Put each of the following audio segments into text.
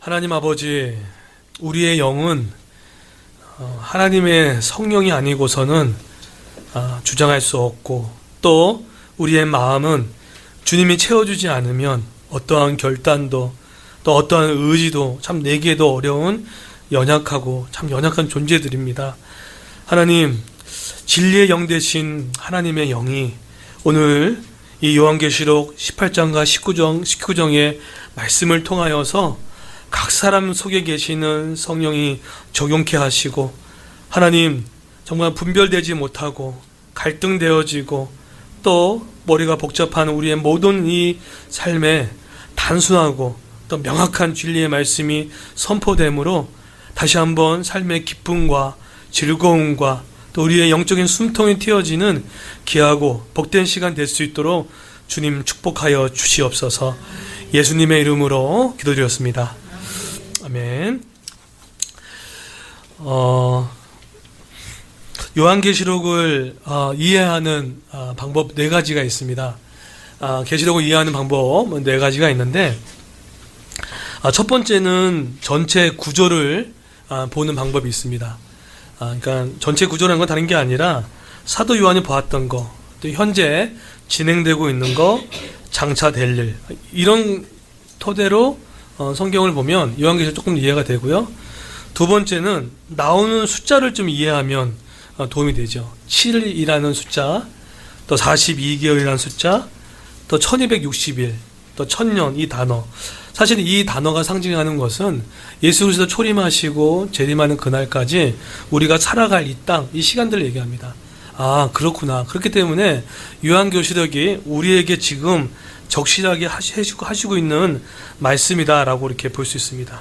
하나님 아버지, 우리의 영은 하나님의 성령이 아니고서는 주장할 수 없고, 또 우리의 마음은 주님이 채워주지 않으면 어떠한 결단도 또 어떠한 의지도 참 내기에도 어려운 연약하고 참 연약한 존재들입니다. 하나님, 진리의 영 되신 하나님의 영이 오늘 이 요한계시록 18장과 19장의 말씀을 통하여서 각 사람 속에 계시는 성령이 적용케 하시고, 하나님 정말 분별되지 못하고 갈등되어지고 또 머리가 복잡한 우리의 모든 이 삶에 단순하고 또 명확한 진리의 말씀이 선포되므로 다시 한번 삶의 기쁨과 즐거움과 또 우리의 영적인 숨통이 틔어지는 귀하고 복된 시간 될 수 있도록 주님 축복하여 주시옵소서. 예수님의 이름으로 기도드렸습니다. 아멘. 요한계시록을 이해하는 방법 4가지가 있습니다. 계시록을 이해하는 방법 4가지가 있는데, 첫 번째는 전체 구조를 보는 방법이 있습니다. 그러니까 전체 구조라는 건 다른 게 아니라 사도 요한이 보았던 거, 또 현재 진행되고 있는 거, 장차 될 일, 이런 토대로 성경을 보면 요한계시록 조금 이해가 되고요. 두 번째는 나오는 숫자를 좀 이해하면 도움이 되죠. 7이라는 숫자, 또 42개월이라는 숫자, 또 1260일, 또 1000년, 이 단어. 사실 이 단어가 상징하는 것은 예수 그리스도 초림하시고 재림하는 그날까지 우리가 살아갈 이 땅, 이 시간들을 얘기합니다. 아, 그렇구나. 그렇기 때문에 요한계시록이 우리에게 지금 적실하게 하시고 있는 말씀이다라고 이렇게 볼 수 있습니다.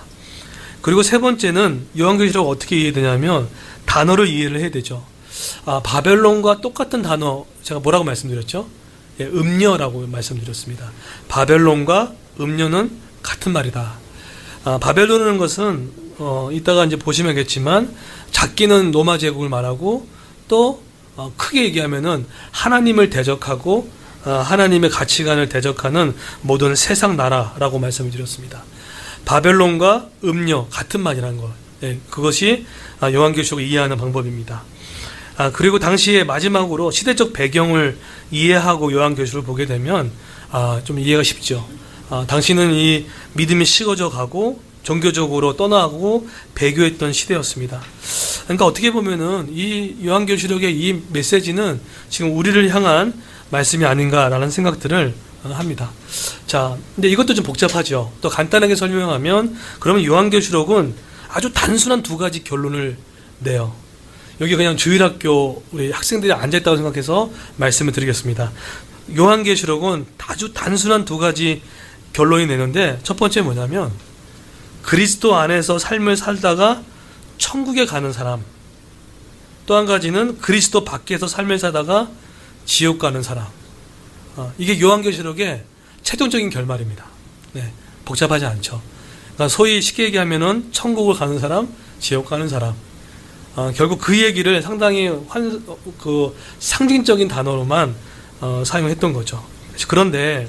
그리고 세 번째는 요한계시록 어떻게 이해되냐면 단어를 이해를 해야 되죠. 바벨론과 똑같은 단어, 제가 뭐라고 말씀드렸죠? 예, 음녀라고 말씀드렸습니다. 바벨론과 음녀는 같은 말이다. 바벨론이라는 것은 이따가 이제 보시면 알겠지만 작기는 로마 제국을 말하고, 또 크게 얘기하면은 하나님을 대적하고 하나님의 가치관을 대적하는 모든 세상 나라라고 말씀을 드렸습니다. 바벨론과 음녀 같은 말이라는 것, 그것이 요한계시록을 이해하는 방법입니다. 그리고 당시에 마지막으로 시대적 배경을 이해하고 요한계시록을 보게 되면 좀 이해가 쉽죠. 당시는 이 믿음이 식어져 가고 종교적으로 떠나고 배교했던 시대였습니다. 그러니까 어떻게 보면은 이 요한계시록의 이 메시지는 지금 우리를 향한 말씀이 아닌가라는 생각들을 합니다. 자, 근데 이것도 좀 복잡하죠. 또 간단하게 설명하면, 그러면 요한계시록은 아주 단순한 2가지 결론을 내요. 여기 그냥 주일학교 우리 학생들이 앉아있다고 생각해서 말씀을 드리겠습니다. 요한계시록은 아주 단순한 2가지 결론이 내는데, 첫 번째 뭐냐면 그리스도 안에서 삶을 살다가 천국에 가는 사람, 또 한 가지는 그리스도 밖에서 삶을 살다가 지옥 가는 사람. 이게 요한계시록의 최종적인 결말입니다. 네, 복잡하지 않죠. 그러니까 소위 쉽게 얘기하면은 천국을 가는 사람, 지옥 가는 사람. 결국 그 얘기를 상당히 상징적인 단어로만 사용했던 거죠. 그런데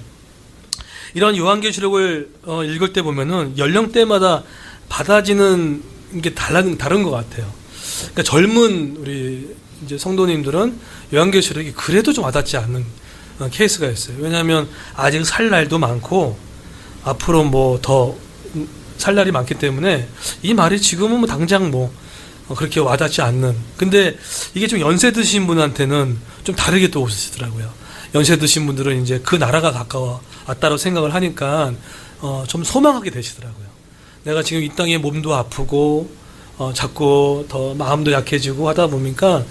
이런 요한계시록을 읽을 때 보면은 연령대마다 받아지는 게 다른 것 같아요. 그러니까 젊은 우리 이제 성도님들은 요한계시록이 그래도 좀 와닿지 않는 케이스가 있어요. 왜냐하면 아직 살 날도 많고 앞으로 뭐 더 살 날이 많기 때문에 이 말이 지금은 뭐 당장 그렇게 와닿지 않는. 근데 이게 좀 연세 드신 분한테는 좀 다르게 또 오시더라고요. 연세 드신 분들은 이제 그 나라가 가까워왔다고 생각을 하니까 좀 소망하게 되시더라고요. 내가 지금 이 땅에 몸도 아프고 자꾸 더 마음도 약해지고 하다 보니까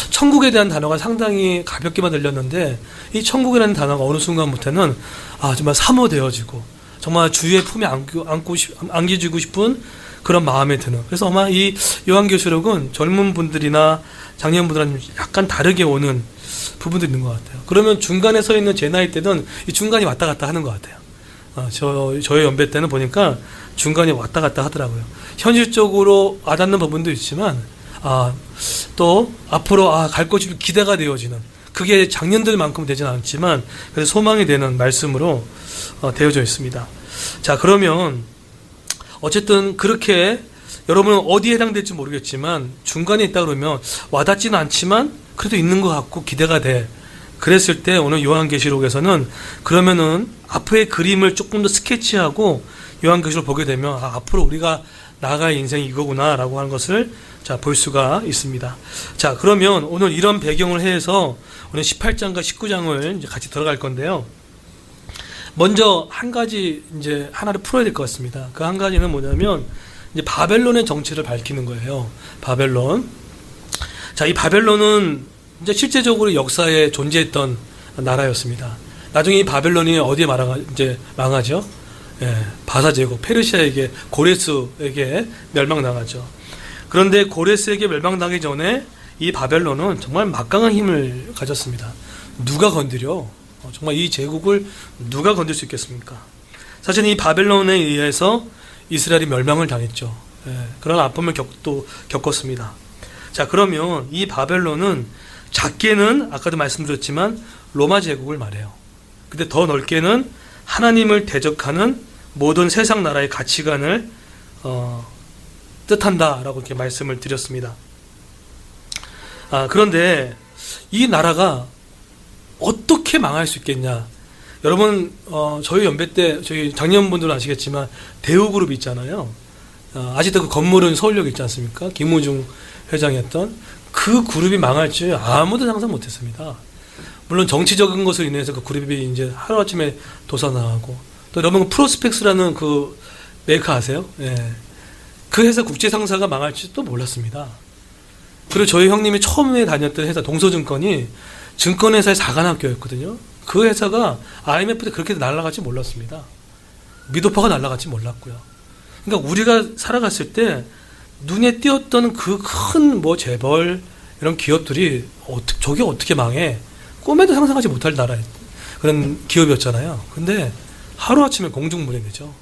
천국에 대한 단어가 상당히 가볍게만 들렸는데, 이 천국이라는 단어가 어느 순간부터는 정말 사모되어지고 정말 주의 품에 안겨주고 싶은 그런 마음에 드는. 그래서 아마 이 요한계시록은 젊은 분들이나 장년분들은 약간 다르게 오는 부분도 있는 것 같아요. 그러면 중간에 서 있는 제 나이 때는 이 중간이 왔다 갔다 하는 것 같아요. 저의 연배 때는 보니까 중간에 왔다 갔다 하더라고요. 현실적으로 와닿는 부분도 있지만 또 앞으로 갈 곳이 기대가 되어지는, 그게 작년들만큼 되진 않지만 그래서 소망이 되는 말씀으로 되어져 있습니다. 자, 그러면 어쨌든 그렇게 여러분은 어디에 해당될지 모르겠지만 중간에 있다 그러면 와닿지는 않지만 그래도 있는 것 같고 기대가 돼. 그랬을 때 오늘 요한계시록에서는 그러면은 앞의 그림을 조금 더 스케치하고 요한계시록을 보게 되면 앞으로 우리가 나아갈 인생이 이거구나 라고 하는 것을 볼 수가 있습니다. 자, 그러면 오늘 이런 배경을 해서 오늘 18장과 19장을 이제 같이 들어갈 건데요. 먼저 한 가지 이제 하나를 풀어야 될 것 같습니다. 그 한 가지는 뭐냐면 이제 바벨론의 정체를 밝히는 거예요. 바벨론. 자, 이 바벨론은 이제 실제적으로 역사에 존재했던 나라였습니다. 나중에 이 바벨론이 어디에 망하죠? 예, 바사 제국, 페르시아에게, 고레스에게 멸망당하죠. 그런데 고레스에게 멸망당하기 전에 이 바벨론은 정말 막강한 힘을 가졌습니다. 누가 건드려? 정말 이 제국을 누가 건들 수 있겠습니까? 사실 이 바벨론에 의해서 이스라엘이 멸망을 당했죠. 예, 그런 아픔을 겪었습니다. 자, 그러면 이 바벨론은 작게는 아까도 말씀드렸지만 로마 제국을 말해요. 근데 더 넓게는 하나님을 대적하는 모든 세상 나라의 가치관을 뜻한다라고 이렇게 말씀을 드렸습니다. 그런데 이 나라가 어떻게 망할 수 있겠냐? 여러분, 저희 연배 때 저희 작년분들은 아시겠지만 대우그룹 있잖아요. 아직도 그 건물은 서울역 있지 않습니까? 김우중 회장이 했던 그 그룹이 망할 줄 아무도 상상 못했습니다. 물론 정치적인 것으로 인해서 그 그룹이 이제 하루아침에 도산나가고, 또 여러분 프로스펙스라는 그 메이커 아세요? 예. 그 회사 국제 상사가 망할 줄도 몰랐습니다. 그리고 저희 형님이 처음에 다녔던 회사 동서증권이 증권회사의 사관학교였거든요. 그 회사가 IMF 때 그렇게 날아갈지 몰랐습니다. 미도파가 날아갈지 몰랐고요. 그러니까 우리가 살아갔을 때 눈에 띄었던 그 큰 재벌 이런 기업들이 저게 어떻게 망해? 꿈에도 상상하지 못할 나라 그런 기업이었잖아요. 근데 하루아침에 공중분해되죠.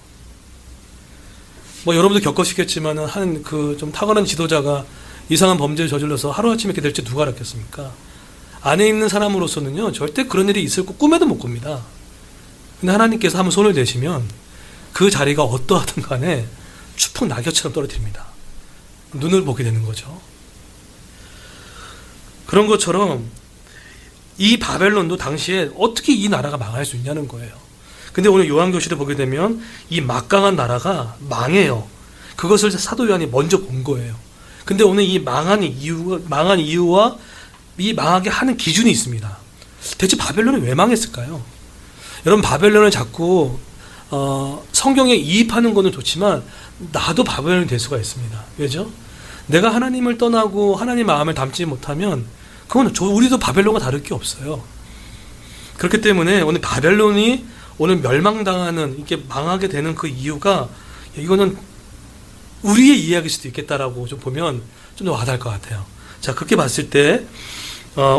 여러분도 겪으시겠지만은 한 그 좀 탁월한 지도자가 이상한 범죄를 저질러서 하루아침에 이렇게 될지 누가 알았겠습니까? 안에 있는 사람으로서는요, 절대 그런 일이 있을 거 꿈에도 못 꿉니다. 근데 하나님께서 한번 손을 대시면 그 자리가 어떠하든 간에 추풍 낙엽처럼 떨어뜨립니다. 눈을 보게 되는 거죠. 그런 것처럼 이 바벨론도 당시에 어떻게 이 나라가 망할 수 있냐는 거예요. 근데 오늘 요한계시를 보게 되면 이 막강한 나라가 망해요. 그것을 사도 요한이 먼저 본 거예요. 근데 오늘 이 망한 이유와 이 망하게 하는 기준이 있습니다. 대체 바벨론이 왜 망했을까요? 여러분, 바벨론을 자꾸 성경에 이입하는 것은 좋지만 나도 바벨론이 될 수가 있습니다. 왜죠? 내가 하나님을 떠나고 하나님 마음을 담지 못하면 그건 우리도 바벨론과 다를 게 없어요. 그렇기 때문에 오늘 바벨론이 오늘 멸망당하는, 이렇게 망하게 되는 그 이유가, 이거는 우리의 이야기일 수도 있겠다라고 좀 보면 좀 더 와닿을 것 같아요. 자, 그렇게 봤을 때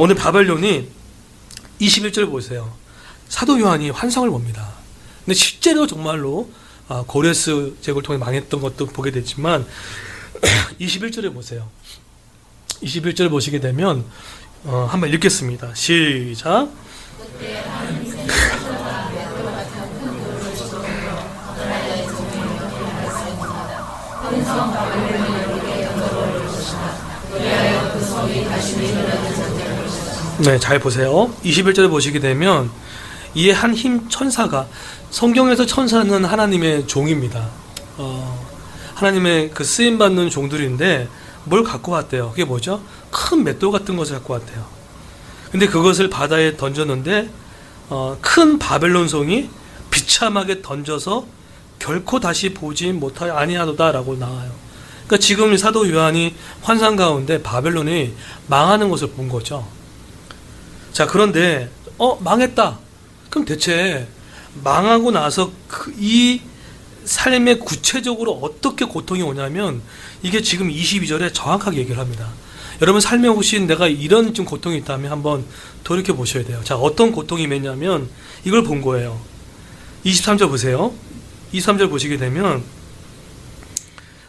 오늘 바벨론이 21절 보세요. 사도 요한이 환상을 봅니다. 근데 실제로 정말로 고레스 제국을 통해 망했던 것도 보게 되지만 21절에 보세요. 21절 보시게 되면 한번 읽겠습니다. 시작. 네, 잘 보세요. 21절에 보시게 되면 이에 한 힘 천사가, 성경에서 천사는 하나님의 종입니다. 하나님의 그 쓰임받는 종들인데 뭘 갖고 왔대요? 그게 뭐죠? 큰 맷돌 같은 것을 갖고 왔대요. 근데 그것을 바다에 던졌는데 큰 바벨론 성이 비참하게 던져서 결코 다시 보지 못하여 아니하도다라고 나와요. 그러니까 지금 사도 요한이 환상 가운데 바벨론이 망하는 것을 본 거죠. 자, 그런데 망했다. 그럼 대체 망하고 나서 이 삶에 구체적으로 어떻게 고통이 오냐면 이게 지금 22절에 정확하게 얘기를 합니다. 여러분 삶에 혹시 내가 이런 좀 고통이 있다면 한번 돌이켜 보셔야 돼요. 자, 어떤 고통이 있냐면 이걸 본 거예요. 23절 보세요. 23절 보시게 되면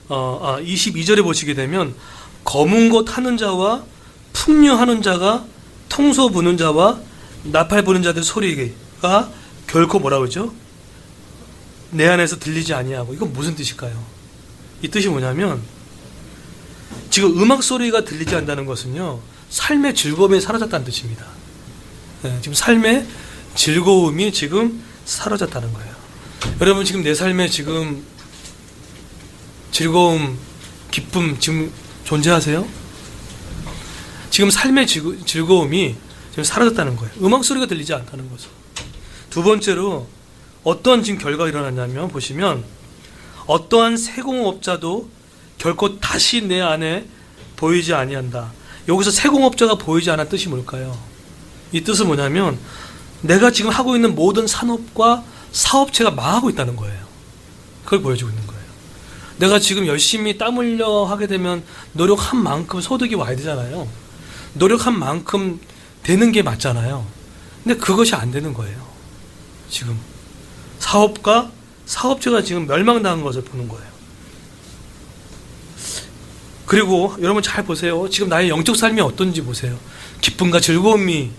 22절에 보시게 되면 검은 것 하는 자와 풍류하는 자가 통소 부는 자와 나팔 부는 자들 소리가 결코 뭐라 그러죠? 내 안에서 들리지 아니하고. 이건 무슨 뜻일까요? 이 뜻이 뭐냐면 지금 음악 소리가 들리지 않는다는 것은요, 삶의 즐거움이 사라졌다는 뜻입니다. 네, 지금 삶의 즐거움이 지금 사라졌다는 거예요. 여러분 지금 내 삶에 지금 즐거움, 기쁨 지금 존재하세요? 지금 삶의 즐거움이 지금 사라졌다는 거예요. 음악 소리가 들리지 않다는 거죠. 두 번째로 어떤 지금 결과가 일어났냐면 보시면 어떠한 세공업자도 결코 다시 내 안에 보이지 아니한다. 여기서 세공업자가 보이지 않은 뜻이 뭘까요? 이 뜻은 뭐냐면 내가 지금 하고 있는 모든 산업과 사업체가 망하고 있다는 거예요. 그걸 보여주고 있는 거예요. 내가 지금 열심히 땀 흘려 하게 되면 노력한 만큼 소득이 와야 되잖아요. 노력한 만큼 되는 게 맞잖아요. 근데 그것이 안 되는 거예요. 지금 사업과 사업체가 지금 멸망당한 것을 보는 거예요. 그리고 여러분 잘 보세요. 지금 나의 영적 삶이 어떤지 보세요. 기쁨과 즐거움이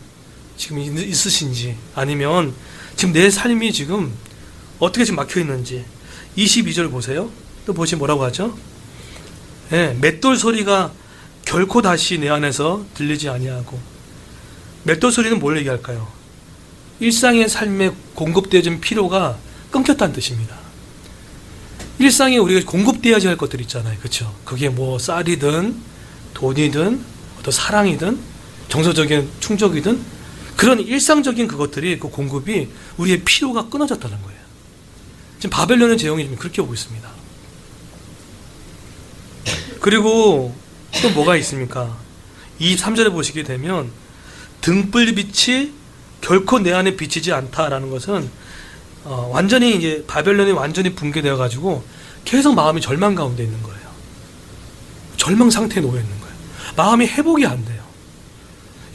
지금 있으신지, 아니면 지금 내 삶이 지금 어떻게 지금 막혀 있는지. 22절 보세요. 또 보시면 뭐라고 하죠? 네, 맷돌 소리가 결코 다시 내 안에서 들리지 아니하고. 맷돌 소리는 뭘 얘기할까요? 일상의 삶에 공급되어진 필요가 끊겼다는 뜻입니다. 일상에 우리가 공급되어야 할 것들 있잖아요. 그렇죠? 그게 뭐 쌀이든 돈이든 어떤 사랑이든 정서적인 충족이든 그런 일상적인 그것들이, 그 공급이 우리의 필요가 끊어졌다는 거예요. 지금 바벨론의 재앙이 지금 그렇게 오고 있습니다. 그리고 또 뭐가 있습니까? 23절에 보시게 되면 등불빛이 결코 내 안에 비치지 않다라는 것은 완전히 이제 바벨론이 완전히 붕괴되어 가지고 계속 마음이 절망 가운데 있는 거예요. 절망 상태에 놓여 있는 거예요. 마음이 회복이 안 돼요.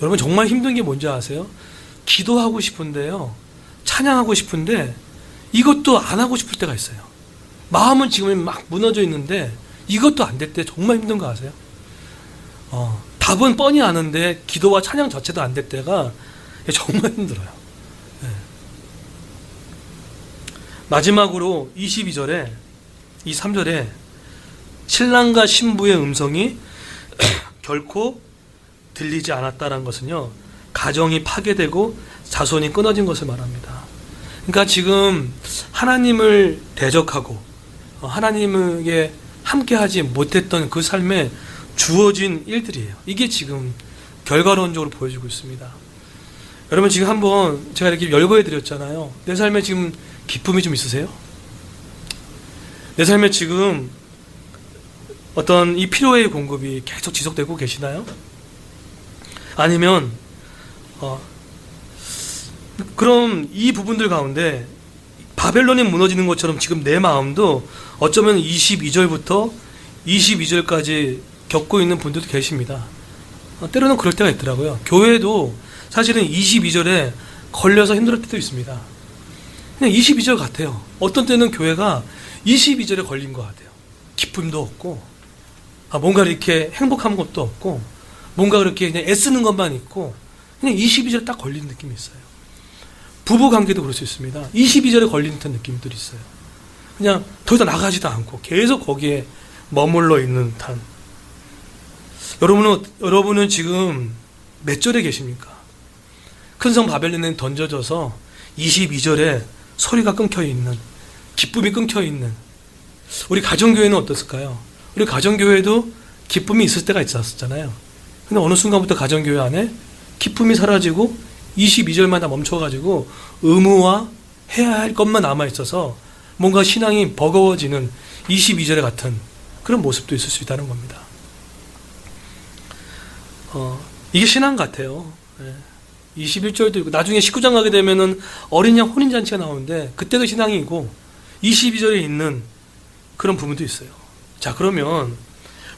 여러분 정말 힘든 게 뭔지 아세요? 기도하고 싶은데요, 찬양하고 싶은데 이것도 안 하고 싶을 때가 있어요. 마음은 지금 막 무너져 있는데 이것도 안 될 때 정말 힘든 거 아세요? 답은 뻔히 아는데 기도와 찬양 자체도 안 될 때가 정말 힘들어요. 네. 마지막으로 22절에 23절에 신랑과 신부의 음성이 결코 들리지 않았다는 것은요, 가정이 파괴되고 자손이 끊어진 것을 말합니다. 그러니까 지금 하나님을 대적하고 하나님에게 함께하지 못했던 그 삶에 주어진 일들이에요. 이게 지금 결과론적으로 보여지고 있습니다. 여러분 지금 한번 제가 이렇게 열거해 드렸잖아요. 내 삶에 지금 기쁨이 좀 있으세요? 내 삶에 지금 어떤 이 필요의 공급이 계속 지속되고 계시나요? 아니면 그럼 이 부분들 가운데 바벨론이 무너지는 것처럼 지금 내 마음도 어쩌면 22절부터 22절까지 겪고 있는 분들도 계십니다. 때로는 그럴 때가 있더라고요. 교회도 사실은 22절에 걸려서 힘들 때도 있습니다. 그냥 22절 같아요. 어떤 때는 교회가 22절에 걸린 것 같아요. 기쁨도 없고, 뭔가 이렇게 행복한 것도 없고, 뭔가 그렇게 그냥 애쓰는 것만 있고, 그냥 22절에 딱 걸린 느낌이 있어요. 부부 관계도 그럴 수 있습니다. 22절에 걸린 듯한 느낌들이 있어요. 그냥 더 이상 나가지도 않고 계속 거기에 머물러 있는 듯한. 여러분은 지금 몇 절에 계십니까? 큰 성 바벨론에 던져져서 22절에 소리가 끊겨 있는, 기쁨이 끊겨 있는. 우리 가정교회는 어떻을까요? 우리 가정교회도 기쁨이 있을 때가 있었잖아요. 근데 어느 순간부터 가정교회 안에 기쁨이 사라지고 22절마다 멈춰가지고 의무와 해야 할 것만 남아있어서 뭔가 신앙이 버거워지는 22절에 같은 그런 모습도 있을 수 있다는 겁니다. 이게 신앙 같아요. 21절도 있고, 나중에 19장 가게 되면은 어린 양 혼인잔치가 나오는데 그때도 신앙이고 22절에 있는 그런 부분도 있어요. 자, 그러면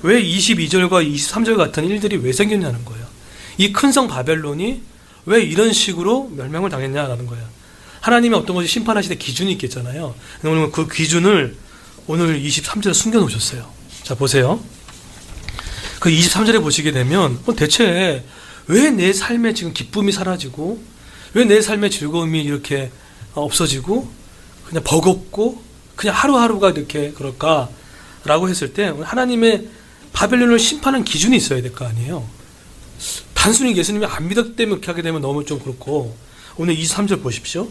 왜 22절과 23절 같은 일들이 왜 생겼냐는 거예요. 이 큰 성 바벨론이 왜 이런 식으로 멸망을 당했냐라는 거예요. 하나님이 어떤 것이 심판하실 때 기준이 있겠잖아요. 오늘 그 기준을 오늘 23절에 숨겨놓으셨어요. 자, 보세요. 그 23절에 보시게 되면 대체 왜 내 삶에 지금 기쁨이 사라지고, 왜 내 삶의 즐거움이 이렇게 없어지고 그냥 버겁고 그냥 하루하루가 이렇게 그럴까 라고 했을 때 하나님의 바벨론을 심판하는 기준이 있어야 될 거 아니에요. 단순히 예수님이 안 믿었기 때문에 그렇게 하게 되면 너무 좀 그렇고, 오늘 23절 보십시오.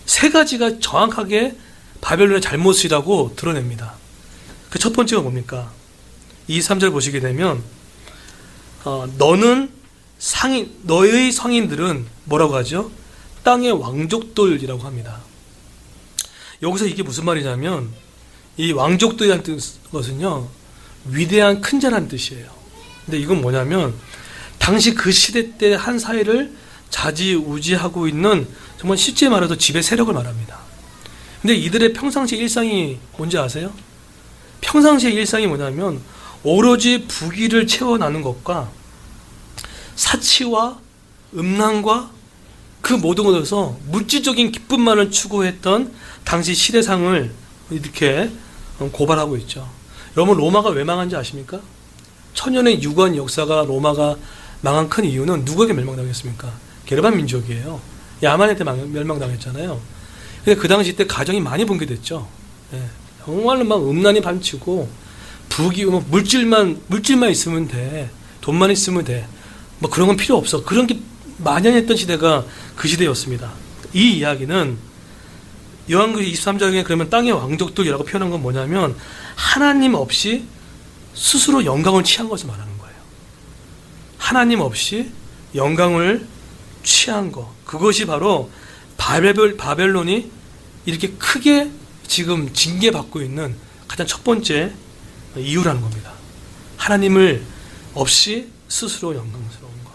세 가지가 정확하게 바벨론의 잘못이라고 드러냅니다. 그 첫 번째가 뭡니까? 23절 보시게 되면 너의 성인들은 뭐라고 하죠? 땅의 왕족들이라고 합니다. 여기서 이게 무슨 말이냐면 이 왕족들이라는 것은요, 위대한 큰 자라는 뜻이에요. 근데 이건 뭐냐면 당시 그 시대 때 한 사회를 좌지우지하고 있는, 정말 실제 말해서 지배 세력을 말합니다. 근데 이들의 평상시 일상이 뭔지 아세요? 평상시의 일상이 뭐냐면 오로지 부귀를 채워나는 것과 사치와 음란과 그 모든 것에서 물질적인 기쁨만을 추구했던 당시 시대상을 이렇게 고발하고 있죠. 여러분, 로마가 왜 망한지 아십니까? 천년의 유구한 역사가 로마가 망한 큰 이유는 누구에게 멸망당했습니까? 게르만 민족이에요. 야만한테 멸망당했잖아요. 근데 그 당시 때 가정이 많이 붕괴됐죠. 예, 정말로 막 음란이 반치고 부귀, 물질만 있으면 돼, 돈만 있으면 돼, 뭐 그런 건 필요 없어. 그런 게 만연했던 시대가 그 시대였습니다. 이 이야기는 요한계시록 23장에 그러면 땅의 왕족들이라고 표현한 건 뭐냐면 하나님 없이 스스로 영광을 취한 것을 말하는 거예요. 하나님 없이 영광을 취한 것, 그것이 바로 바벨론이 이렇게 크게 지금 징계받고 있는 가장 첫 번째 이유라는 겁니다. 하나님을 없이 스스로 영광스러운 것.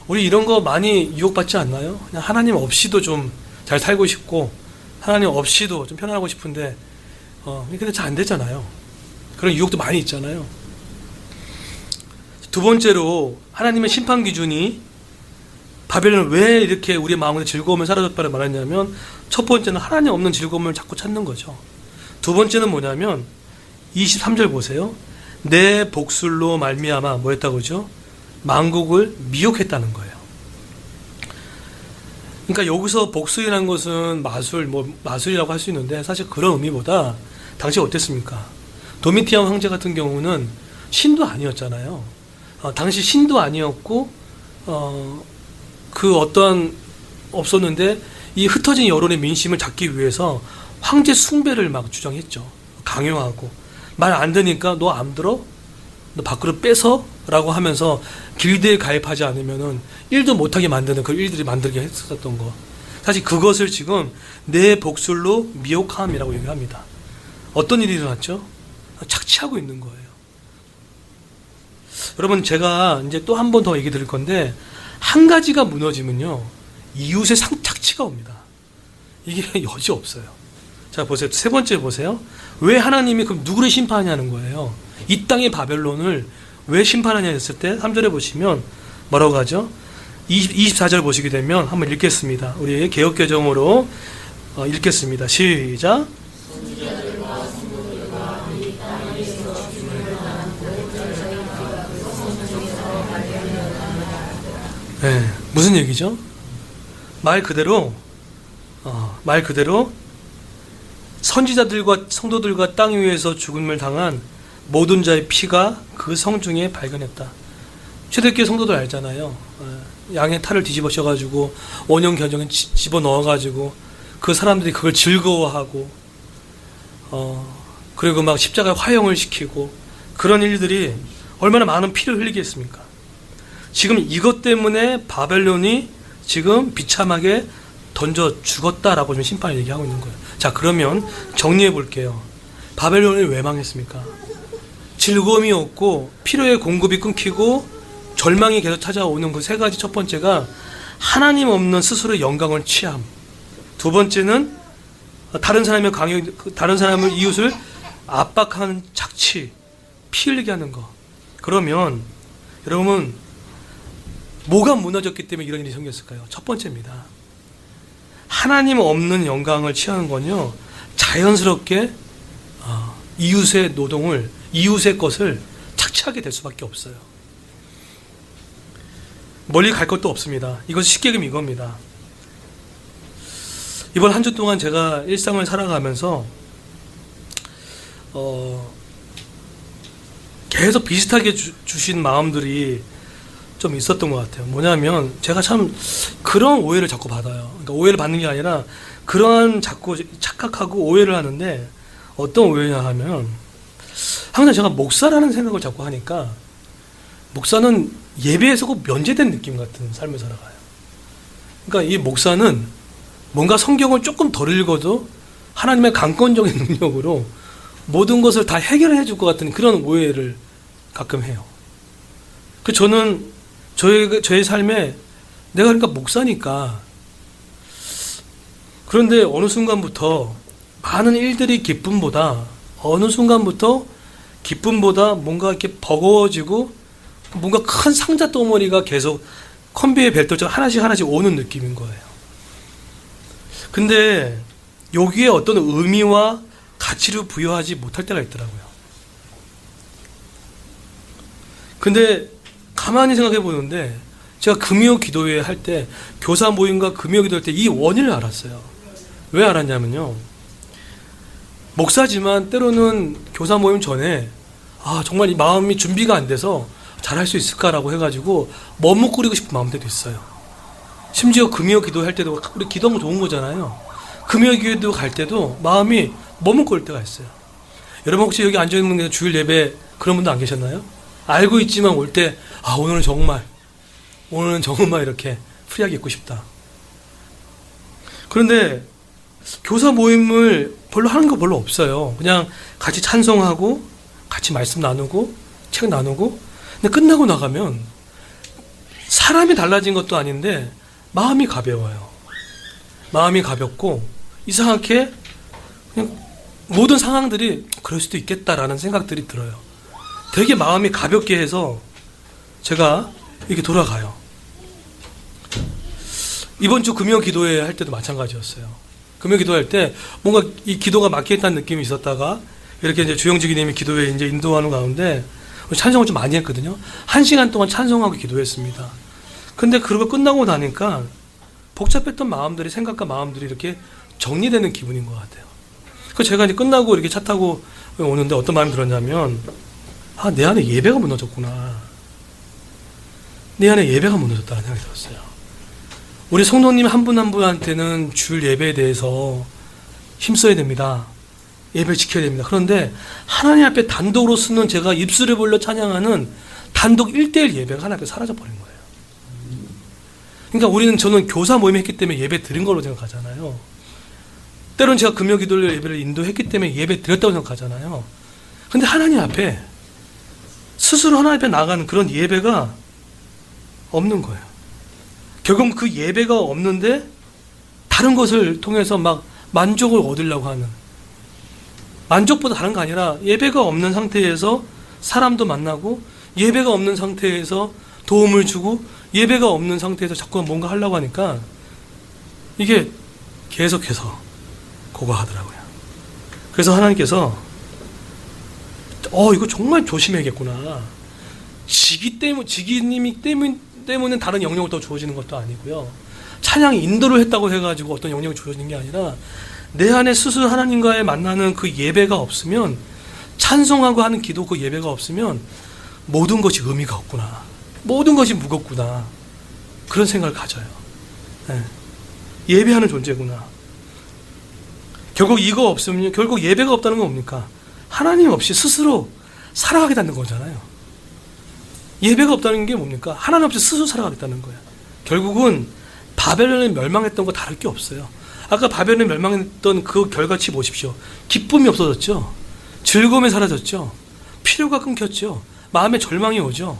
우리 이런 거 많이 유혹받지 않나요? 그냥 하나님 없이도 좀 잘 살고 싶고 하나님 없이도 좀 편안하고 싶은데 근데 잘 안 되잖아요. 그런 유혹도 많이 있잖아요. 두 번째로 하나님의 심판 기준이 바벨론은 왜 이렇게 우리의 마음에 즐거움을 사라졌다고 말했냐면, 첫 번째는 하나님 없는 즐거움을 자꾸 찾는 거죠. 두 번째는 뭐냐면 23절 보세요. 내 복술로 말미암아 뭐였다고 그러죠? 만국을 미혹했다는 거예요. 그러니까 여기서 복술이라는 것은 마술이라고 할 수 있는데, 사실 그런 의미보다 당시 어땠습니까? 도미티안 황제 같은 경우는 신도 아니었잖아요. 당시 신도 아니었고 그 어떠한 없었는데 이 흩어진 여론의 민심을 잡기 위해서 황제 숭배를 막 주장했죠. 강요하고 말 안 되니까 너 안 들어? 너 밖으로 빼서? 라고 하면서 길드에 가입하지 않으면은 일도 못하게 만드는 그 일들이 만들게 했었던 거. 사실 그것을 지금 내 복술로 미혹함이라고 얘기합니다. 어떤 일이 일어났죠? 착취하고 있는 거예요. 여러분, 제가 이제 또 한 번 더 얘기 드릴 건데, 한 가지가 무너지면요, 이웃의 착취가 옵니다. 이게 여지 없어요. 자, 보세요. 세 번째 보세요. 왜 하나님이 그럼 누구를 심판하냐는 거예요. 이 땅의 바벨론을 왜 심판하냐 했을 때 3절에 보시면 뭐라고 하죠? 24절 보시게 되면 한번 읽겠습니다. 우리 개역개정으로 읽겠습니다. 시작. 네, 무슨 얘기죠? 말 그대로 선지자들과 성도들과 땅 위에서 죽음을 당한 모든 자의 피가 그 성중에 발견했다. 초대교회 성도들 알잖아요. 양의 탈을 뒤집어셔가지고 원형 견정에 집어넣어가지고 그 사람들이 그걸 즐거워하고 그리고 막 십자가에 화형을 시키고 그런 일들이 얼마나 많은 피를 흘리게 했습니까? 지금 이것 때문에 바벨론이 지금 비참하게 던져 죽었다라고 좀 심판을 얘기하고 있는 거예요. 자, 그러면 정리해 볼게요. 바벨론이 왜 망했습니까? 즐거움이 없고 필요의 공급이 끊기고 절망이 계속 찾아오는 그 세 가지. 첫 번째가 하나님 없는 스스로의 영광을 취함. 두 번째는 다른 사람을 이웃을 압박하는 착취, 피 흘리게 하는 거. 그러면 여러분, 뭐가 무너졌기 때문에 이런 일이 생겼을까요? 첫 번째입니다. 하나님 없는 영광을 취하는 건요, 자연스럽게 이웃의 노동을, 이웃의 것을 착취하게 될 수밖에 없어요. 멀리 갈 것도 없습니다. 이것이 쉽게 얘기하면 이겁니다. 이번 한 주 동안 제가 일상을 살아가면서 계속 비슷하게 주신 마음들이 좀 있었던 것 같아요. 뭐냐면 제가 참 그런 오해를 자꾸 받아요. 그러니까 오해를 받는 게 아니라 그러한 자꾸 착각하고 오해를 하는데, 어떤 오해냐 하면 항상 제가 목사라는 생각을 자꾸 하니까 목사는 예배에서 꼭 면제된 느낌 같은 삶을 살아가요. 그러니까 이 목사는 뭔가 성경을 조금 덜 읽어도 하나님의 강권적인 능력으로 모든 것을 다 해결해 줄 것 같은 그런 오해를 가끔 해요. 저는 저의 삶에 내가 그러니까 목사니까, 그런데 어느 순간부터 많은 일들이 어느 순간부터 기쁨보다 뭔가 이렇게 버거워지고 뭔가 큰 상자 덩어리가 계속 컨베이어 벨트처럼 하나씩 오는 느낌인 거예요. 근데 여기에 어떤 의미와 가치를 부여하지 못할 때가 있더라고요. 근데 가만히 생각해 보는데, 제가 금요 기도회 할 때, 교사 모임과 금요 기도할 때 이 원인을 알았어요. 왜 알았냐면요, 목사지만 때로는 교사 모임 전에 정말 이 마음이 준비가 안 돼서 잘할 수 있을까라고 해가지고 머뭇거리고 싶은 마음도 있어요. 심지어 금요 기도할 때도, 우리 기도하면 좋은 거잖아요. 금요 기도 갈 때도 마음이 머뭇거릴 때가 있어요. 여러분 혹시 여기 앉아있는 주일 예배 그런 분도 안 계셨나요? 알고 있지만 올 때 오늘은 정말 이렇게 프리하게 있고 싶다. 그런데 교사 모임을 별로 하는 거 별로 없어요. 그냥 같이 찬송하고 같이 말씀 나누고 책 나누고, 근데 끝나고 나가면 사람이 달라진 것도 아닌데 마음이 가벼워요. 마음이 가볍고 이상하게 그냥 모든 상황들이 그럴 수도 있겠다라는 생각들이 들어요. 되게 마음이 가볍게 해서 제가 이렇게 돌아가요. 이번 주 금요 기도회 할 때도 마찬가지였어요. 금요 기도할 때 뭔가 이 기도가 막혀있다는 느낌이 있었다가 이렇게 이제 주영지기님이 기도회 이제 인도하는 가운데 찬송을 좀 많이 했거든요. 1시간 동안 찬송하고 기도했습니다. 근데 그거 끝나고 나니까 복잡했던 마음들이, 생각과 마음들이 이렇게 정리되는 기분인 것 같아요. 그래서 제가 이제 끝나고 이렇게 차 타고 오는데 어떤 마음이 들었냐면, 내 안에 예배가 무너졌구나. 내 안에 예배가 무너졌다는 생각이 들었어요. 우리 성도님 한 분 한 분한테는 주일 예배에 대해서 힘써야 됩니다. 예배를 지켜야 됩니다. 그런데 하나님 앞에 단독으로 쓰는, 제가 입술을 벌려 찬양하는 단독 1:1 예배가 하나님 앞에 사라져버린 거예요. 그러니까 저는 교사 모임 했기 때문에 예배 드린 걸로 생각하잖아요. 때로는 제가 금요 기도 예배를 인도했기 때문에 예배 드렸다고 생각하잖아요. 근데 하나님 앞에 스스로 하나님 앞에 나가는 그런 예배가 없는 거예요. 결국 그 예배가 없는데 다른 것을 통해서 막 만족을 얻으려고 하는, 만족보다 다른 거 아니라 예배가 없는 상태에서 사람도 만나고, 예배가 없는 상태에서 도움을 주고, 예배가 없는 상태에서 자꾸 뭔가 하려고 하니까 이게 계속해서 고거하더라고요. 그래서 하나님께서 이거 정말 조심해야겠구나. 지기님이 때문에 다른 영역을 더 주어지는 것도 아니고요. 찬양이 인도를 했다고 해가지고 어떤 영역이 주어지는 게 아니라, 내 안에 스스로 하나님과의 만나는 그 예배가 없으면, 찬송하고 하는 기도 그 예배가 없으면 모든 것이 의미가 없구나, 모든 것이 무겁구나, 그런 생각을 가져요. 네. 예배하는 존재구나. 결국 이거 없으면, 결국 예배가 없다는 건 뭡니까? 하나님 없이 스스로 살아가게 되는 거잖아요. 예배가 없다는 게 뭡니까? 하나님 없이 스스로 살아가겠다는 거예요. 결국은 바벨론에 멸망했던 거 다를 게 없어요. 아까 바벨론에 멸망했던 그 결과치 보십시오. 기쁨이 없어졌죠. 즐거움이 사라졌죠. 필요가 끊겼죠. 마음에 절망이 오죠.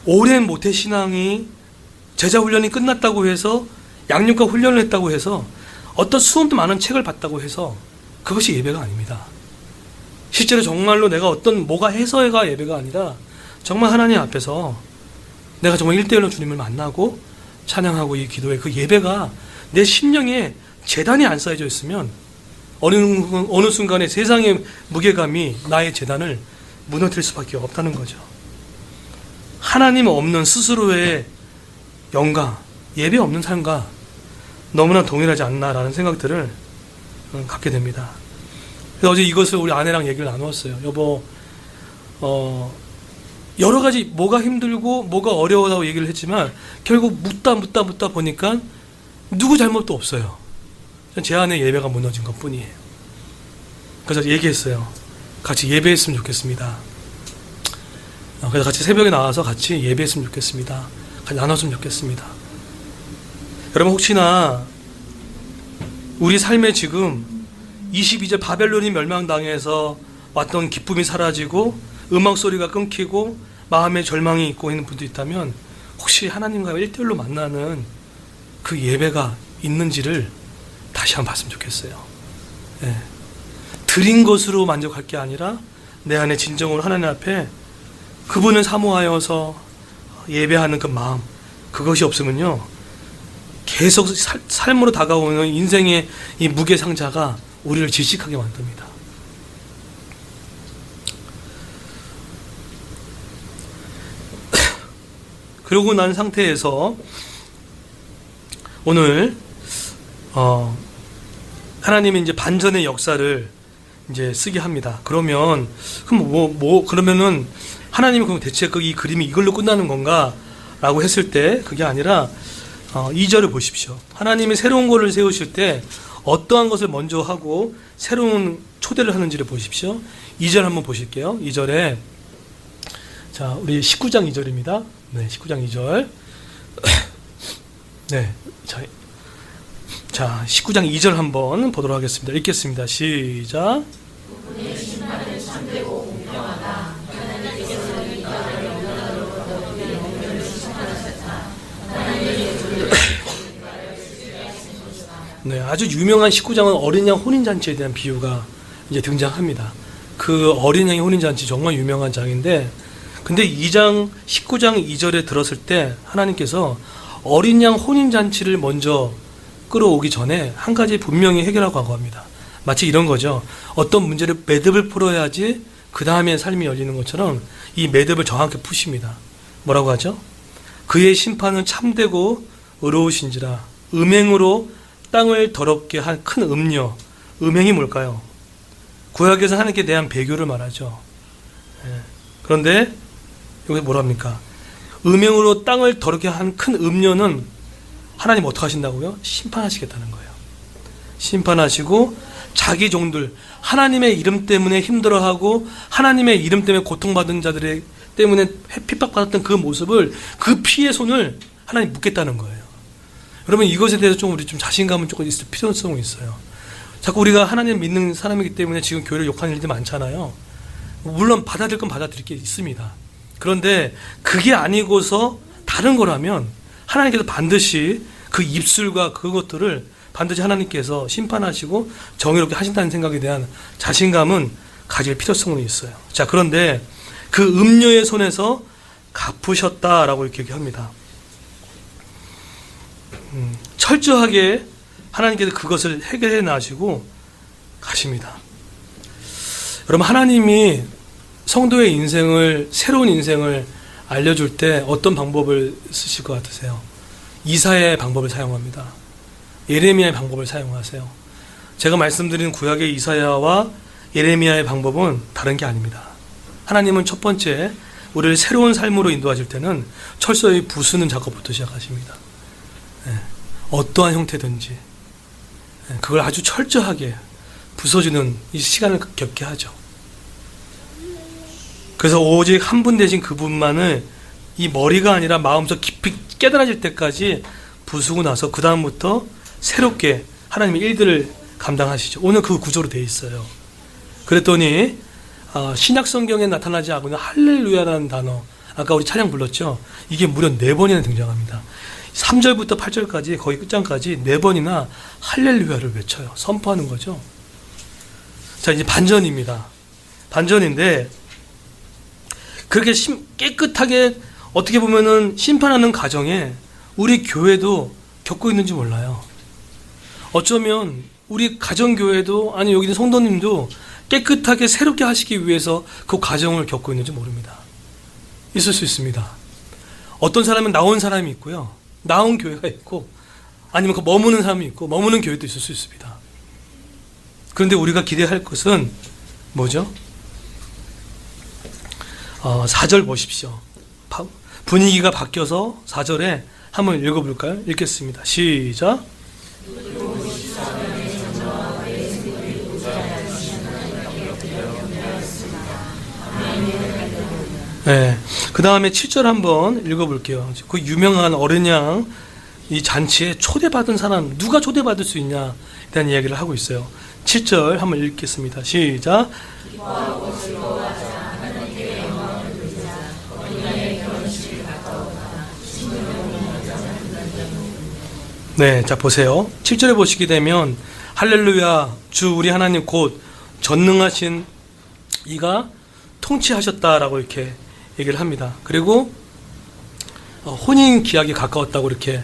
오랜 모태신앙이, 제자훈련이 끝났다고 해서, 양육과 훈련을 했다고 해서, 어떤 수업도 많은 책을 봤다고 해서 그것이 예배가 아닙니다. 실제로 정말로 내가 뭐가 해서가 예배가 아니라, 정말 하나님 앞에서 내가 정말 1:1로 주님을 만나고 찬양하고 이 기도에, 그 예배가 내 심령에 재단이 안 쌓여져 있으면 어느 순간에 세상의 무게감이 나의 재단을 무너뜨릴 수밖에 없다는 거죠. 하나님 없는 스스로의 영광, 예배 없는 삶과 너무나 동일하지 않나라는 생각들을 갖게 됩니다. 그래서 어제 이것을 우리 아내랑 얘기를 나누었어요. 여보, 여러 가지 뭐가 힘들고 뭐가 어려워라고 얘기를 했지만 결국 묻다 보니까 누구 잘못도 없어요. 제 안에 예배가 무너진 것 뿐이에요. 그래서 얘기했어요. 같이 예배했으면 좋겠습니다. 그래서 같이 새벽에 나와서 같이 예배했으면 좋겠습니다. 같이 나눴으면 좋겠습니다. 여러분, 혹시나 우리 삶에 지금 22절 바벨론이 멸망당해서 왔던 기쁨이 사라지고 음악 소리가 끊기고 마음에 절망이 있고 있는 분도 있다면 혹시 하나님과 1대1로 만나는 그 예배가 있는지를 다시 한번 봤으면 좋겠어요. 예. 드린 것으로 만족할 게 아니라 내 안에 진정으로 하나님 앞에 그분을 사모하여서 예배하는 그 마음, 그것이 없으면요 계속 삶으로 다가오는 인생의 이 무게상자가 우리를 질식하게 만듭니다. 그러고 난 상태에서 오늘 하나님이 이제 반전의 역사를 이제 쓰게 합니다. 그러면 그러면은 하나님이 그럼 대체 이 그림이 이걸로 끝나는 건가라고 했을 때 그게 아니라 2절을 보십시오. 하나님이 새로운 것을 세우실 때 어떠한 것을 먼저 하고 새로운 초대를 하는지를 보십시오. 2절 한번 보실게요. 2절에 자, 우리 19장 2절입니다. 네, 19장 2절. 네. 자, 19장 2절 한번 보도록 하겠습니다. 읽겠습니다. 시작. 네, 아주 유명한 19장은 어린 양 혼인잔치에 대한 비유가 이제 등장합니다. 그 어린 양의 혼인잔치 정말 유명한 장인데, 근데 2장 19장 2절에 들었을 때 하나님께서 어린 양 혼인잔치를 먼저 끌어오기 전에 한 가지 분명히 해결하고 합니다. 마치 이런 거죠. 어떤 문제를 매듭을 풀어야지 그 다음에 삶이 열리는 것처럼 이 매듭을 정확히 푸십니다. 뭐라고 하죠? 그의 심판은 참되고 의로우신지라 음행으로 땅을 더럽게 한 큰 음녀. 음행이 뭘까요? 구약에서 하나님께 대한 배교를 말하죠. 그런데 여기 뭐랍니까? 음행으로 땅을 더럽게 한 큰 음녀는 하나님 어떻게 하신다고요? 심판하시겠다는 거예요. 심판하시고 자기 종들, 하나님의 이름 때문에 힘들어하고 하나님의 이름 때문에 고통받은 자들의 때문에 핍박받았던 그 모습을, 그 피의 손을 하나님 묻겠다는 거예요. 여러분, 이것에 대해서 우리 좀 자신감은 조금 있을 필요성이 있어요. 자꾸 우리가 하나님 믿는 사람이기 때문에 지금 교회를 욕하는 일들이 많잖아요. 물론 받아들일 건 받아들일 게 있습니다. 그런데 그게 아니고서 다른 거라면 하나님께서 반드시 그 입술과 그것들을 반드시 하나님께서 심판하시고 정의롭게 하신다는 생각에 대한 자신감은 가질 필요성은 있어요. 자, 그런데 그 음녀의 손에서 갚으셨다라고 이렇게 얘기합니다. 철저하게 하나님께서 그것을 해결해 나시고 가십니다. 여러분, 하나님이 성도의 인생을, 새로운 인생을 알려줄 때 어떤 방법을 쓰실 것 같으세요? 이사야의 방법을 사용합니다. 예레미야의 방법을 사용하세요. 제가 말씀드린 구약의 이사야와 예레미야의 방법은 다른 게 아닙니다. 하나님은 첫 번째, 우리를 새로운 삶으로 인도하실 때는 철저히 부수는 작업부터 시작하십니다. 어떠한 형태든지 그걸 아주 철저하게 부숴주는 이 시간을 겪게 하죠. 그래서 오직 한 분 되신 그분만을 이 머리가 아니라 마음속 깊이 깨달아질 때까지 부수고 나서 그 다음부터 새롭게 하나님의 일들을 감당하시죠. 오늘 그 구조로 되어 있어요. 그랬더니 신약 성경에 나타나지 않고 있는 할렐루야라는 단어, 아까 우리 찬양 불렀죠. 이게 무려 4번이나 등장합니다. 3절부터 8절까지 거의 끝장까지 4번이나 할렐루야를 외쳐요. 선포하는 거죠. 자, 이제 반전입니다. 반전인데 그렇게 깨끗하게 어떻게 보면은 심판하는 과정에 우리 교회도 겪고 있는지 몰라요. 어쩌면 우리 가정교회도, 아니 여기 있는 성도님도 깨끗하게 새롭게 하시기 위해서 그 과정을 겪고 있는지 모릅니다. 있을 수 있습니다. 어떤 사람은 나온 사람이 있고요, 나온 교회가 있고, 아니면 그 머무는 사람이 있고, 머무는 교회도 있을 수 있습니다. 그런데 우리가 기대할 것은 뭐죠? 4절 보십시오. 분위기가 바뀌어서 4절에 한번 읽어볼까요? 읽겠습니다. 시작. 네, 그 다음에 7절 한번 읽어볼게요. 그 유명한 어린 양 이 잔치에 초대받은 사람, 누가 초대받을 수 있냐에 대한 이야기를 하고 있어요. 7절 한번 읽겠습니다. 시작. 네, 자 보세요. 7절에 보시게 되면 할렐루야, 주 우리 하나님 곧 전능하신 이가 통치하셨다라고 이렇게 얘기를 합니다. 그리고 혼인 기약이 가까웠다고 이렇게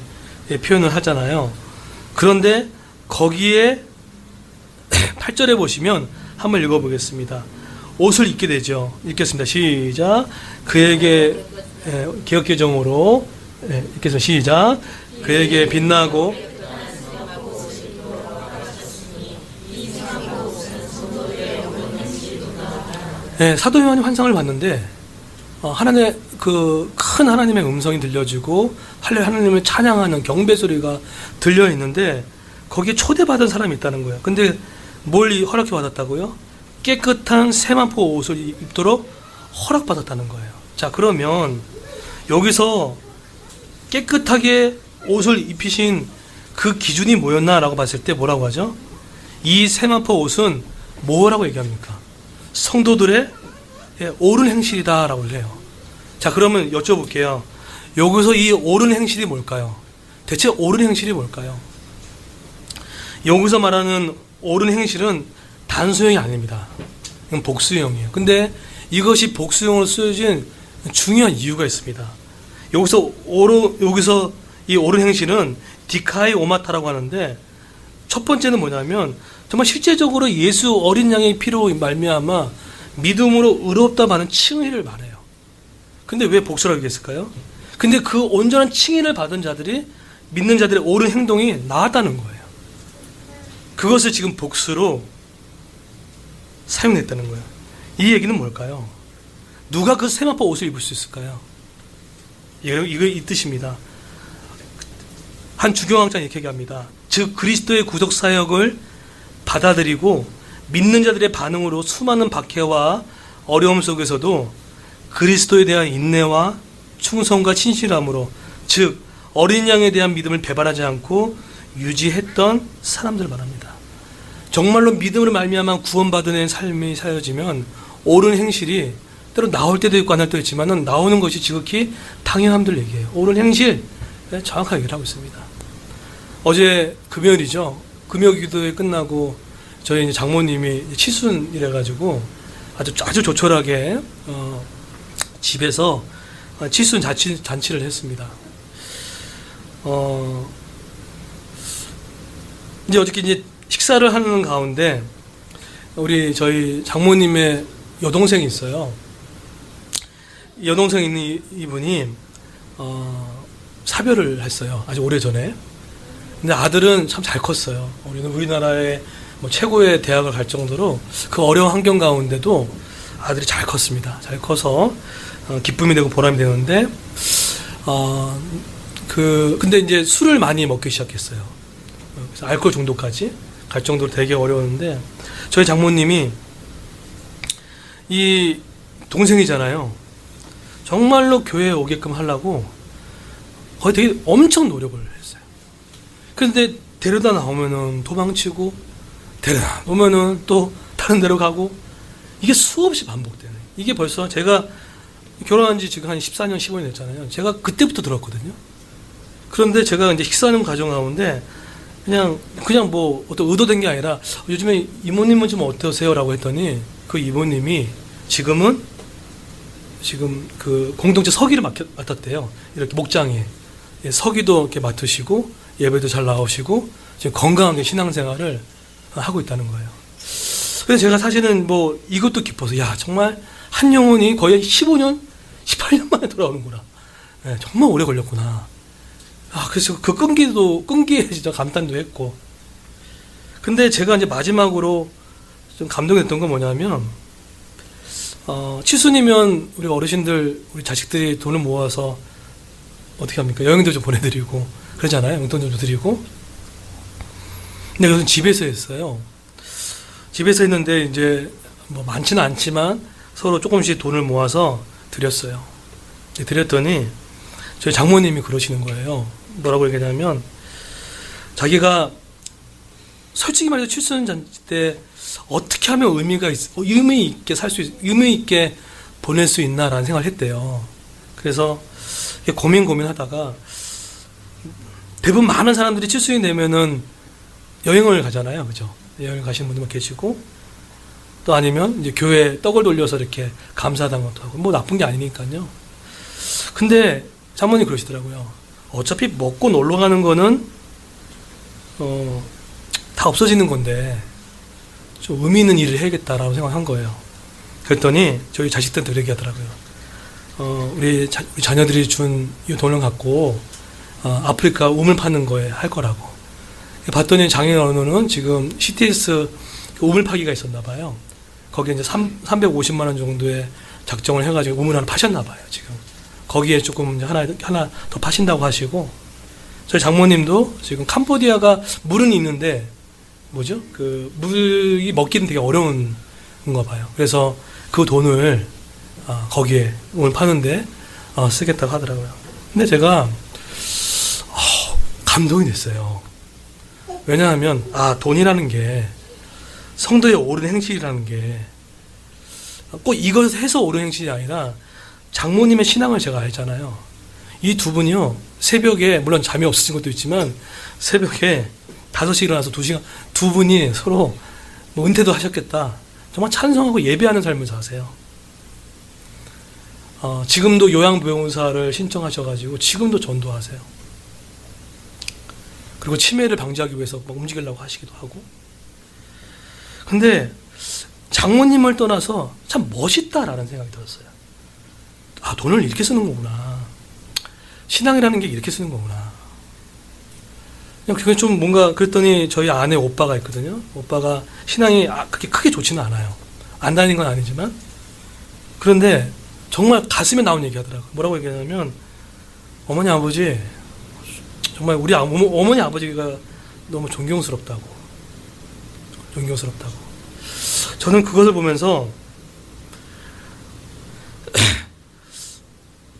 표현을 하잖아요. 그런데 거기에 8절에 보시면 한번 읽어보겠습니다. 옷을 입게 되죠. 읽겠습니다. 시작. 그에게 개역개정으로 읽겠습니다. 시작. 그에게 빛나고 사도 요한이 환상을 봤는데 하나님의 그 큰 하나님의 음성이 들려지고 하나님을 찬양하는 경배 소리가 들려 있는데 거기에 초대받은 사람이 있다는 거예요. 근데 뭘 허락해 받았다고요? 깨끗한 세마포 옷을 입도록 허락받았다는 거예요. 자, 그러면 여기서 깨끗하게 옷을 입히신 그 기준이 뭐였나라고 봤을 때 뭐라고 하죠? 이 세마포 옷은 뭐라고 얘기합니까? 성도들의 옳은 행실이다라고 해요. 자, 그러면 여쭤볼게요. 여기서 이 옳은 행실이 뭘까요? 대체 옳은 행실이 뭘까요? 여기서 말하는 옳은 행실은 단수형이 아닙니다. 이건 복수형이에요. 근데 이것이 복수형으로 쓰여진 중요한 이유가 있습니다. 여기서 이 옳은 행실은 디카이 오마타라고 하는데 첫 번째는 뭐냐면 정말 실제적으로 예수 어린 양의 피로 말미암아 믿음으로 의롭다 하는 칭의를 말해요. 근데 왜 복수라고 얘기했을까요? 근데 그 온전한 칭의를 받은 자들이 믿는 자들의 옳은 행동이 나았다는 거예요. 그것을 지금 복수로 사용했다는 거예요. 이 얘기는 뭘까요? 누가 그 세마포 옷을 입을 수 있을까요? 이거 이 뜻입니다. 한 주경학자는 이렇게 얘기합니다. 즉 그리스도의 구속 사역을 받아들이고 믿는 자들의 반응으로 수많은 박해와 어려움 속에서도 그리스도에 대한 인내와 충성과 신실함으로 즉 어린 양에 대한 믿음을 배반하지 않고 유지했던 사람들을 말합니다. 정말로 믿음으로 말미암아 구원받은 삶이 사여지면 옳은 행실이 때로 나올 때도 있고 안 날 때도 있지만 나오는 것이 지극히 당연함들 얘기해요. 옳은 행실 정확하게 얘기를 하고 있습니다. 어제 금요일이죠. 금요기도회 끝나고 저희 이제 장모님이 치순이래 가지고 아주 조촐하게 집에서 치순 잔치를 했습니다. 이제 어저께 이제 식사를 하는 가운데 저희 장모님의 여동생이 있어요. 여동생 있는 이분이 사별을 했어요. 아주 오래 전에. 근데 아들은 참 잘 컸어요. 우리는 우리나라의 뭐 최고의 대학을 갈 정도로 그 어려운 환경 가운데도 아들이 잘 컸습니다. 잘 커서 기쁨이 되고 보람이 되는데 근데 이제 술을 많이 먹기 시작했어요. 그래서 알코올 중독까지 갈 정도로 되게 어려웠는데 저희 장모님이 이 동생이잖아요. 정말로 교회에 오게끔 하려고 거의 되게 엄청 노력을 했어요. 그런데 데려다 나오면은 도망치고 데려다 놓으면은 또 다른 데로 가고 이게 수없이 반복되는. 이게 벌써 제가 결혼한 지 지금 한 14년, 15년 됐잖아요. 제가 그때부터 들었거든요. 그런데 제가 이제 식사하는 과정 가운데 그냥 뭐 어떤 의도된 게 아니라 요즘에 이모님은 좀 어떠세요? 라고 했더니 그 이모님이 지금 그 공동체 서기를 맡았대요. 이렇게 목장에. 서기도 이렇게 맡으시고 예배도 잘 나오시고 지금 건강하게 신앙생활을 하고 있다는 거예요. 그래서 제가 사실은 뭐 이것도 기뻐서 야 정말 한 영혼이 거의 15년, 18년 만에 돌아오는구나. 네, 정말 오래 걸렸구나. 그래서 그 끈기에 진짜 감탄도 했고. 근데 제가 이제 마지막으로 좀 감동했던 건 뭐냐면, 칠순이면 우리 어르신들, 우리 자식들이 돈을 모아서 어떻게 합니까? 여행도 좀 보내드리고, 그러잖아요. 용돈 좀 드리고. 근데 그것은 집에서 했어요. 집에서 했는데, 이제, 뭐, 많지는 않지만, 서로 조금씩 돈을 모아서 드렸어요. 드렸더니, 저희 장모님이 그러시는 거예요. 뭐라고 얘기하냐면, 자기가, 솔직히 말해서 칠순잔치 때, 어떻게 하면 의미 있게 의미 있게 보낼 수 있나라는 생각을 했대요. 그래서, 고민하다가, 대부분 많은 사람들이 칠순이 되면은 여행을 가잖아요. 그죠? 여행을 가시는 분들만 계시고, 또 아니면 이제 교회에 떡을 돌려서 이렇게 감사하다는 것도 하고, 뭐 나쁜 게 아니니까요. 근데 장모님 그러시더라고요. 어차피 먹고 놀러 가는 거는, 다 없어지는 건데, 좀 의미 있는 일을 해야겠다라고 생각한 거예요. 그랬더니 저희 자식들한테 그렇게 하더라고요. 우리 자녀들이 준 이 돈을 갖고, 아프리카 우물 파는 거에 할 거라고. 봤더니 장인어른은 지금 CTS 우물 파기가 있었나 봐요. 거기에 이제 350만 원 정도의 작정을 해가지고 우물 하나 파셨나 봐요, 지금. 거기에 조금 이제 하나 더 파신다고 하시고, 저희 장모님도 지금 캄보디아가 물은 있는데, 뭐죠? 그, 물이 먹기는 되게 어려운 건가 봐요. 그래서 그 돈을, 거기에 우물 파는데, 쓰겠다고 하더라고요. 근데 제가, 감동이 됐어요. 왜냐하면, 돈이라는 게, 성도의 옳은 행실이라는 게, 꼭 이걸 해서 옳은 행실이 아니라, 장모님의 신앙을 제가 알잖아요. 이 두 분이요, 새벽에, 물론 잠이 없으신 것도 있지만, 새벽에 5시에 일어나서 2시간, 두 분이 서로 뭐 은퇴도 하셨겠다. 정말 찬송하고 예배하는 삶을 사세요. 지금도 요양보험사를 신청하셔가지고, 지금도 전도하세요. 그리고 치매를 방지하기 위해서 막 움직이려고 하시기도 하고. 근데 장모님을 떠나서 참 멋있다라는 생각이 들었어요. 돈을 이렇게 쓰는 거구나. 신앙이라는 게 이렇게 쓰는 거구나. 그냥 그게 좀 뭔가 그랬더니 저희 아내 오빠가 있거든요. 오빠가 신앙이 그렇게 크게 좋지는 않아요. 안 다니는 건 아니지만. 그런데 정말 가슴에 나온 얘기 하더라고요. 뭐라고 얘기하냐면, 어머니 아버지, 정말 우리 어머니 아버지가 너무 존경스럽다고. 저는 그것을 보면서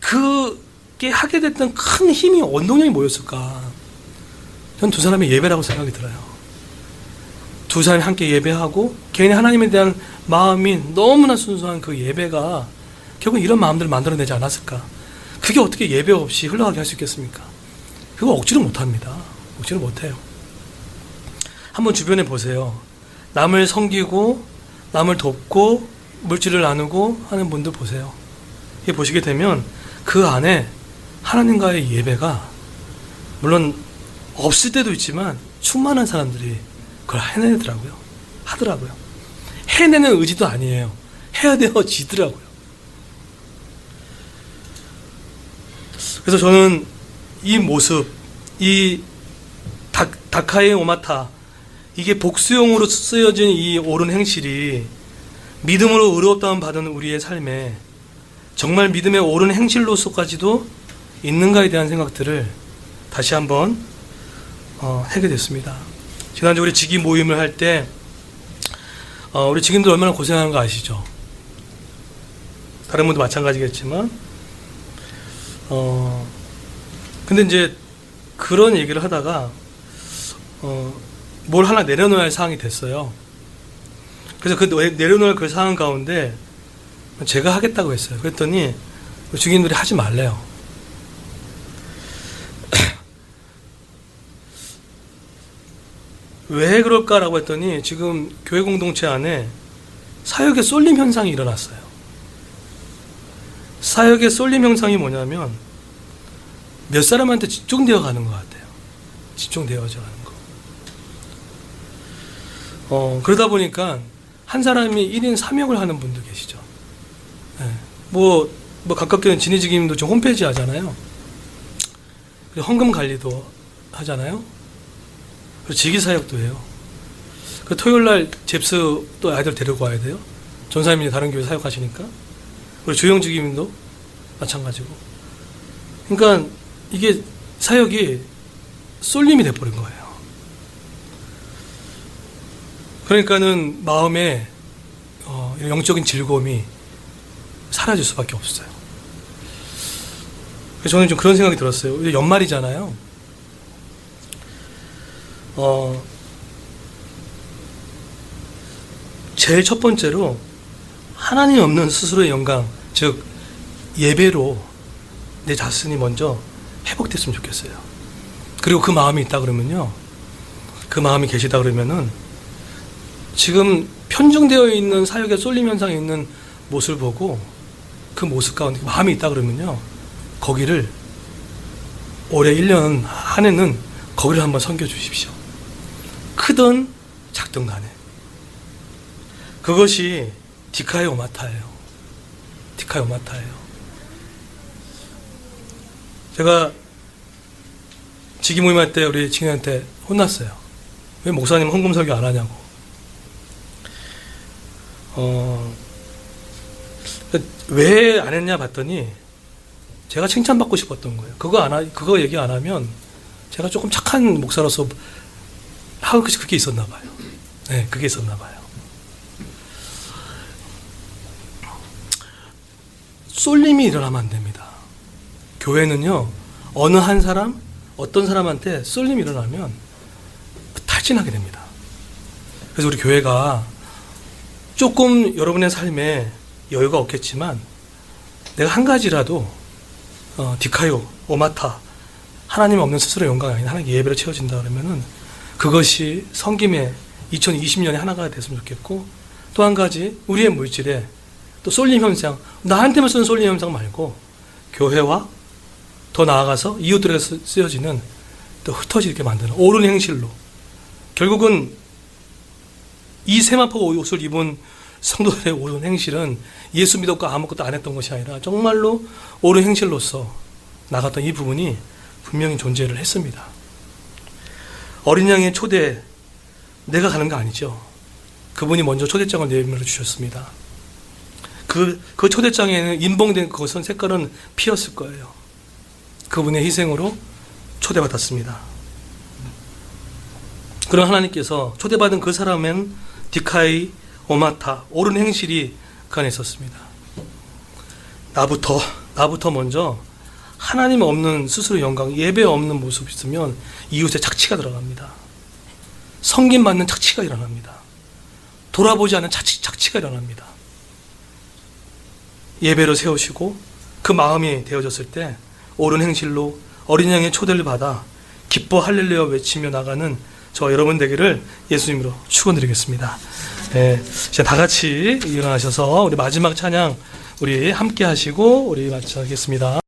그게 하게 됐던 큰 힘이 원동력이 뭐였을까? 전 두 사람의 예배라고 생각이 들어요. 두 사람이 함께 예배하고 개인의 하나님에 대한 마음이 너무나 순수한 그 예배가 결국 이런 마음들을 만들어내지 않았을까? 그게 어떻게 예배 없이 흘러가게 할 수 있겠습니까? 그거 억지로 못합니다. 억지로 못해요. 한번 주변에 보세요. 남을 섬기고 남을 돕고 물질을 나누고 하는 분들 보세요. 이게 보시게 되면 그 안에 하나님과의 예배가 물론 없을 때도 있지만 충만한 사람들이 그걸 하더라고요. 해내는 의지도 아니에요. 해야 되어지더라고요. 그래서 저는 이 모습, 이 다카의 오마타, 이게 복수용으로 쓰여진 이 옳은 행실이 믿음으로 의롭다함 받은 우리의 삶에 정말 믿음의 옳은 행실로서까지도 있는가에 대한 생각들을 다시 한번 하게 됐습니다. 지난주 우리 직위 모임을 할 때 우리 직위들 얼마나 고생하는 거 아시죠? 다른 분도 마찬가지겠지만 근데 이제 그런 얘기를 하다가 뭘 하나 내려놓아야 할 사항이 됐어요. 그래서 그 내려놓을 그 사항 가운데 제가 하겠다고 했어요. 그랬더니 주인들이 하지 말래요. 왜 그럴까라고 했더니 지금 교회 공동체 안에 사역의 쏠림 현상이 일어났어요. 사역의 쏠림 현상이 뭐냐면 몇 사람한테 집중되어 가는 것 같아요. 집중되어져 가는 거. 그러다 보니까 한 사람이 1인 3역을 하는 분도 계시죠. 네. 뭐 가깝게는 진희지기님도 좀 홈페이지 하잖아요. 그리고 헌금 관리도 하잖아요. 그리고 직위사역도 해요. 그 토요일 날 잽스 또 아이들 데리고 와야 돼요. 전사님이 다른 교회 사역하시니까. 우리 주영주 김도 마찬가지고. 그러니까 이게 사역이 쏠림이 돼버린 거예요. 그러니까는 마음에 영적인 즐거움이 사라질 수밖에 없어요. 그래서 저는 좀 그런 생각이 들었어요. 이제 연말이잖아요. 제일 첫 번째로 하나님 없는 스스로의 영광, 즉 예배로 내 자신이 먼저 회복됐으면 좋겠어요. 그리고 그 마음이 있다 그러면요, 그 마음이 계시다 그러면은 지금 편중되어 있는 사역의 쏠림 현상에 있는 모습을 보고 그 모습 가운데 마음이 있다 그러면요, 거기를 올해 1년 한 해는 거기를 한번 섬겨 주십시오. 크든 작든 간에. 그것이 디카의 오마타예요. 디카의 오마타예요. 제가 지기 모임할 때 우리 직원한테 혼났어요. 왜 목사님 헌금 설교 안 하냐고. 왜 안 했냐 봤더니 제가 칭찬받고 싶었던 거예요. 그거 얘기 안 하면 제가 조금 착한 목사로서 하고 그게 있었나 봐요. 네, 그게 있었나 봐요. 쏠림이 일어나면 안 됩니다. 교회는요, 어느 한 사람, 어떤 사람한테 쏠림이 일어나면 탈진하게 됩니다. 그래서 우리 교회가 조금 여러분의 삶에 여유가 없겠지만 내가 한 가지라도 디카요, 오마타, 하나님 없는 스스로 영광이 아닌 하나님 예배로 채워진다 그러면은 그것이 성김의 2020년에 하나가 됐으면 좋겠고, 또 한 가지 우리의 물질에 또 쏠림 현상, 나한테만 쓰는 쏠림 현상 말고 교회와 더 나아가서 이웃들에게 쓰여지는 또 흩어지게 만드는 옳은 행실로, 결국은 이 세마포 옷을 입은 성도들의 옳은 행실은 예수 믿었고 아무것도 안 했던 것이 아니라 정말로 옳은 행실로서 나갔던 이 부분이 분명히 존재를 했습니다. 어린 양의 초대, 내가 가는 거 아니죠. 그분이 먼저 초대장을 내밀어 주셨습니다. 그 초대장에는 인봉된 그것은 색깔은 피었을 거예요. 그분의 희생으로 초대받았습니다. 그런 하나님께서 초대받은 그 사람은 디카이, 오마타, 옳은 행실이 그 안에 있었습니다. 나부터 먼저 하나님 없는 스스로 영광, 예배 없는 모습이 있으면 이웃에 착취가 들어갑니다. 섬김 받는 착취가 일어납니다. 돌아보지 않는 착취가 일어납니다. 예배로 세우시고 그 마음이 되어졌을 때 옳은 행실로 어린 양의 초대를 받아 기뻐 할렐루야 외치며 나가는 저 여러분 되기를 예수님으로 축원드리겠습니다. 네, 이제 다 같이 일어나셔서 우리 마지막 찬양 우리 함께 하시고 우리 마치겠습니다.